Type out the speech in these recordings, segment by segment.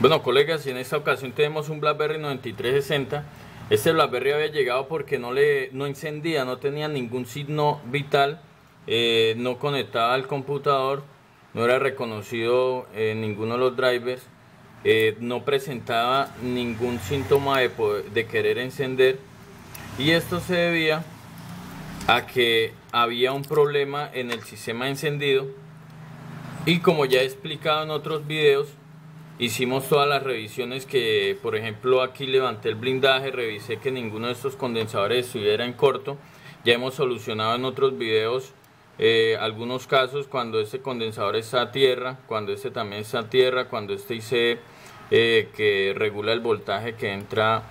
Bueno, colegas, y en esta ocasión tenemos un BlackBerry 9360. Este BlackBerry había llegado porque no encendía, no tenía ningún signo vital, no conectaba al computador, no era reconocido ninguno de los drivers, no presentaba ningún síntoma de querer encender, y esto se debía a que había un problema en el sistema de encendido. Y como ya he explicado en otros videos, hicimos todas las revisiones que, por ejemplo, aquí levanté el blindaje, revisé que ninguno de estos condensadores estuviera en corto. Ya hemos solucionado en otros videos algunos casos cuando este condensador está a tierra, cuando este también está a tierra, cuando este IC que regula el voltaje que entra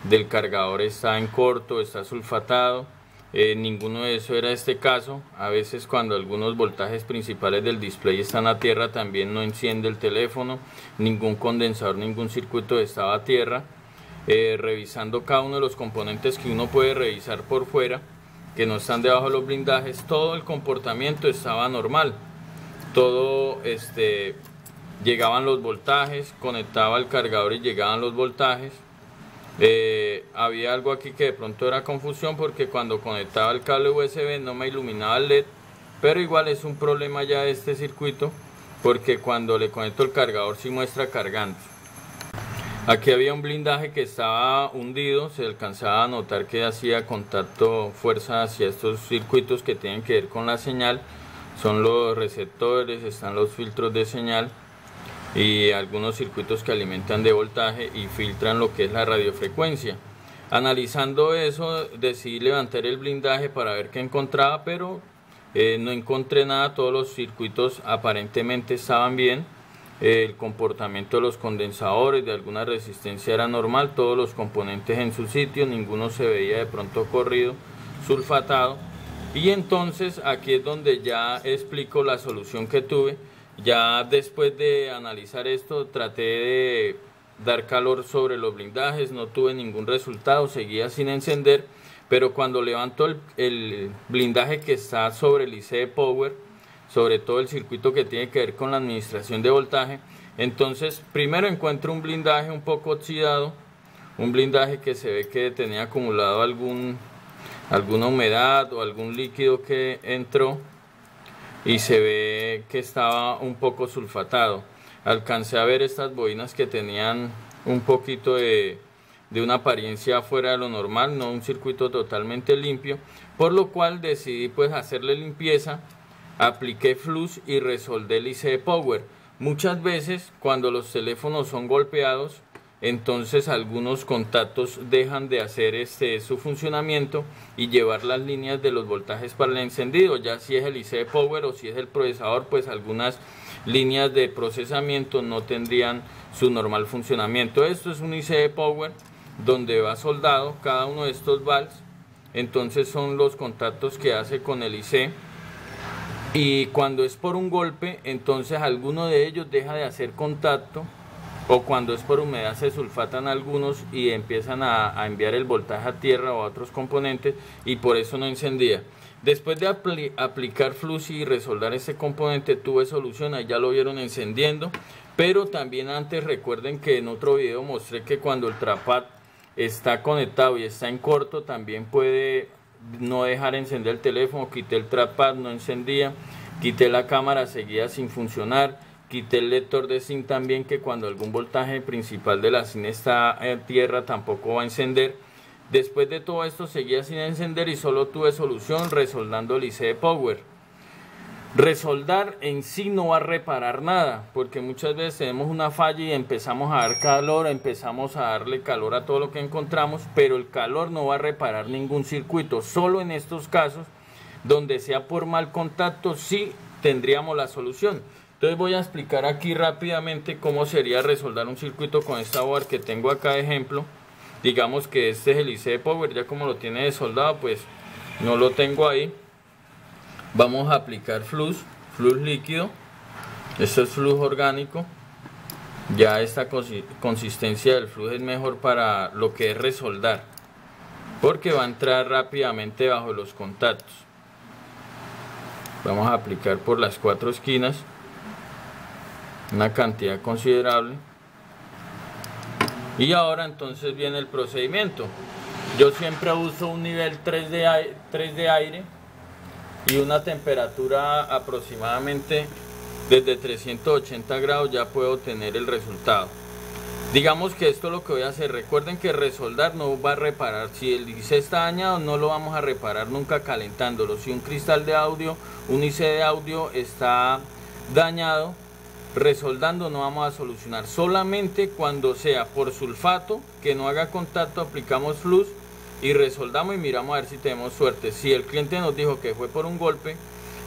del cargador está en corto, está sulfatado. Ninguno de eso era este caso. A veces cuando algunos voltajes principales del display están a tierra también no enciende el teléfono. Ningún condensador, ningún circuito estaba a tierra. Revisando cada uno de los componentes que uno puede revisar por fuera, que no están debajo de los blindajes, todo el comportamiento estaba normal. Todo llegaban los voltajes, conectaba el cargador y llegaban los voltajes. Había algo aquí que de pronto era confusión, porque cuando conectaba el cable USB no me iluminaba el LED, pero igual es un problema ya de este circuito, porque cuando le conecto el cargador sí muestra cargando. Aquí había un blindaje que estaba hundido, se alcanzaba a notar que hacía contacto, fuerza hacia estos circuitos que tienen que ver con la señal. Son los receptores, están los filtros de señal y algunos circuitos que alimentan de voltaje y filtran lo que es la radiofrecuencia. Analizando eso, decidí levantar el blindaje para ver qué encontraba, pero no encontré nada. Todos los circuitos aparentemente estaban bien. El comportamiento de los condensadores, de alguna resistencia, era normal. Todos los componentes en su sitio, ninguno se veía de pronto corrido, sulfatado. Y entonces aquí es donde ya explico la solución que tuve. Ya después de analizar esto, traté de dar calor sobre los blindajes, no tuve ningún resultado, seguía sin encender, pero cuando levanto el blindaje que está sobre el IC de Power, sobre todo el circuito que tiene que ver con la administración de voltaje, entonces primero encuentro un blindaje un poco oxidado, un blindaje que se ve que tenía acumulado alguna humedad o algún líquido que entró, y se ve que estaba un poco sulfatado. Alcancé a ver estas bobinas que tenían un poquito de una apariencia fuera de lo normal, no un circuito totalmente limpio, por lo cual decidí pues hacerle limpieza, apliqué flux y resoldé el IC de Power. Muchas veces cuando los teléfonos son golpeados, entonces algunos contactos dejan de hacer su funcionamiento y llevar las líneas de los voltajes para el encendido. Ya si es el IC de Power o si es el procesador, pues algunas líneas de procesamiento no tendrían su normal funcionamiento. Esto es un IC de Power donde va soldado cada uno de estos valves. Entonces son los contactos que hace con el IC, y cuando es por un golpe, entonces alguno de ellos deja de hacer contacto, o cuando es por humedad se sulfatan algunos y empiezan a enviar el voltaje a tierra o a otros componentes, y por eso no encendía. Después de aplicar flux y resoldar este componente, tuve solución. Ahí ya lo vieron encendiendo. Pero también antes recuerden que en otro video mostré que cuando el trackpad está conectado y está en corto, también puede no dejar encender el teléfono. Quité el trackpad, no encendía. Quité la cámara, seguía sin funcionar. Quité el lector de SIM también, que cuando algún voltaje principal de la SIM está en tierra tampoco va a encender. Después de todo esto seguía sin encender y solo tuve solución resoldando el IC de Power. Resoldar en sí no va a reparar nada, porque muchas veces tenemos una falla y empezamos a dar calor, empezamos a darle calor a todo lo que encontramos, pero el calor no va a reparar ningún circuito. Solo en estos casos, donde sea por mal contacto, sí tendríamos la solución. Entonces voy a explicar aquí rápidamente cómo sería resoldar un circuito con esta board que tengo acá de ejemplo. Digamos que este es el IC de Power, ya como lo tiene de soldado, pues no lo tengo ahí. Vamos a aplicar flux líquido. Esto es flux orgánico. Ya esta consistencia del flux es mejor para lo que es resoldar, porque va a entrar rápidamente bajo los contactos. Vamos a aplicar por las 4 esquinas una cantidad considerable. Y ahora entonces viene el procedimiento. Yo siempre uso un nivel 3 de aire y una temperatura aproximadamente desde 380 grados ya puedo tener el resultado. Digamos que esto es lo que voy a hacer. Recuerden que resoldar no va a reparar. Si el IC está dañado, no lo vamos a reparar nunca calentándolo. Si un cristal de audio, un IC de audio está dañado, resoldando no vamos a solucionar. Solamente cuando sea por sulfato, que no haga contacto, aplicamos flux y resoldamos y miramos a ver si tenemos suerte. Si el cliente nos dijo que fue por un golpe,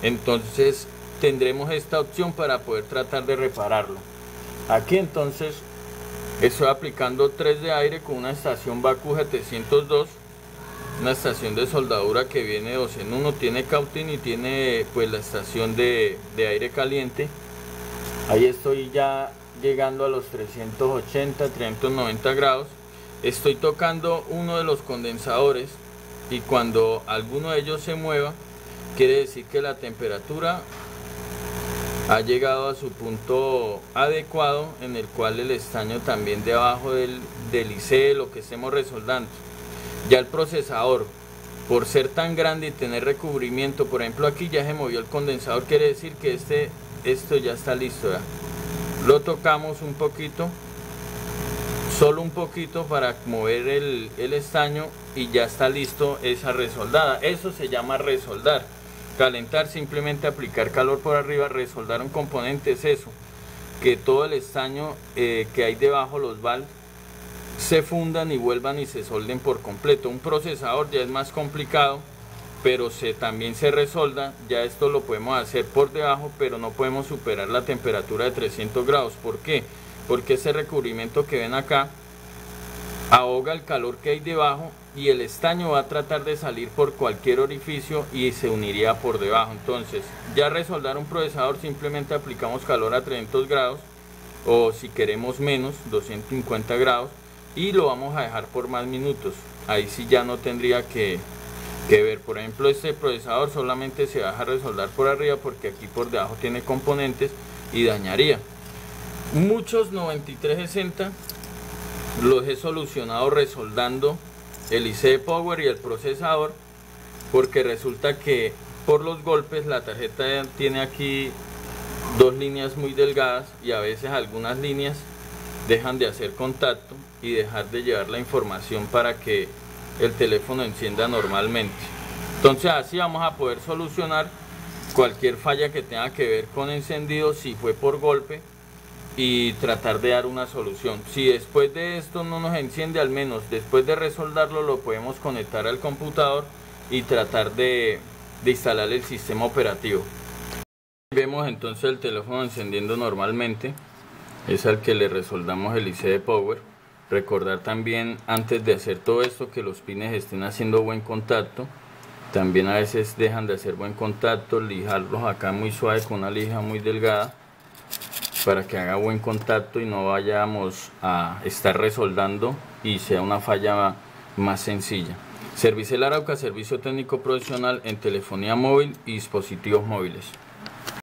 entonces tendremos esta opción para poder tratar de repararlo. Aquí entonces estoy aplicando 3 de aire con una estación Vacu 702, una estación de soldadura que viene 2 en 1, tiene cautín y tiene pues la estación de aire caliente. Ahí estoy ya llegando a los 380, 390 grados. Estoy tocando uno de los condensadores y cuando alguno de ellos se mueva, quiere decir que la temperatura ha llegado a su punto adecuado, en el cual el estaño también debajo del IC, lo que estemos resoldando. Ya el procesador, por ser tan grande y tener recubrimiento, por ejemplo aquí ya se movió el condensador, quiere decir que esto ya está listo. ¿Ya? Lo tocamos un poquito, solo un poquito para mover el estaño y ya está listo esa resoldada. Eso se llama resoldar. Calentar, simplemente aplicar calor por arriba. Resoldar un componente es eso, que todo el estaño que hay debajo, los valves, se fundan y vuelvan y se solden por completo. Un procesador ya es más complicado, pero también se resolda. Ya esto lo podemos hacer por debajo, pero no podemos superar la temperatura de 300 grados. ¿Por qué? Porque ese recubrimiento que ven acá ahoga el calor que hay debajo y el estaño va a tratar de salir por cualquier orificio y se uniría por debajo. Entonces, ya resoldar un procesador, simplemente aplicamos calor a 300 grados o si queremos menos, 250 grados, y lo vamos a dejar por más minutos. Ahí sí ya no tendría que ver. Por ejemplo, este procesador solamente se va a dejar resoldar por arriba porque aquí por debajo tiene componentes y dañaría. Muchos 9360 los he solucionado resoldando el IC de Power y el procesador, porque resulta que por los golpes la tarjeta tiene aquí dos líneas muy delgadas y a veces algunas líneas dejan de hacer contacto y dejar de llevar la información para que el teléfono encienda normalmente. Entonces así vamos a poder solucionar cualquier falla que tenga que ver con encendido si fue por golpe y tratar de dar una solución. Si después de esto no nos enciende, al menos después de resoldarlo lo podemos conectar al computador y tratar de instalar el sistema operativo. Vemos entonces el teléfono encendiendo normalmente, es al que le resoldamos el IC de Power. Recordar también antes de hacer todo esto que los pines estén haciendo buen contacto. También a veces dejan de hacer buen contacto, lijarlos acá muy suave con una lija muy delgada para que haga buen contacto y no vayamos a estar resoldando y sea una falla más sencilla. Servicel Arauca, servicio técnico profesional en telefonía móvil y dispositivos móviles.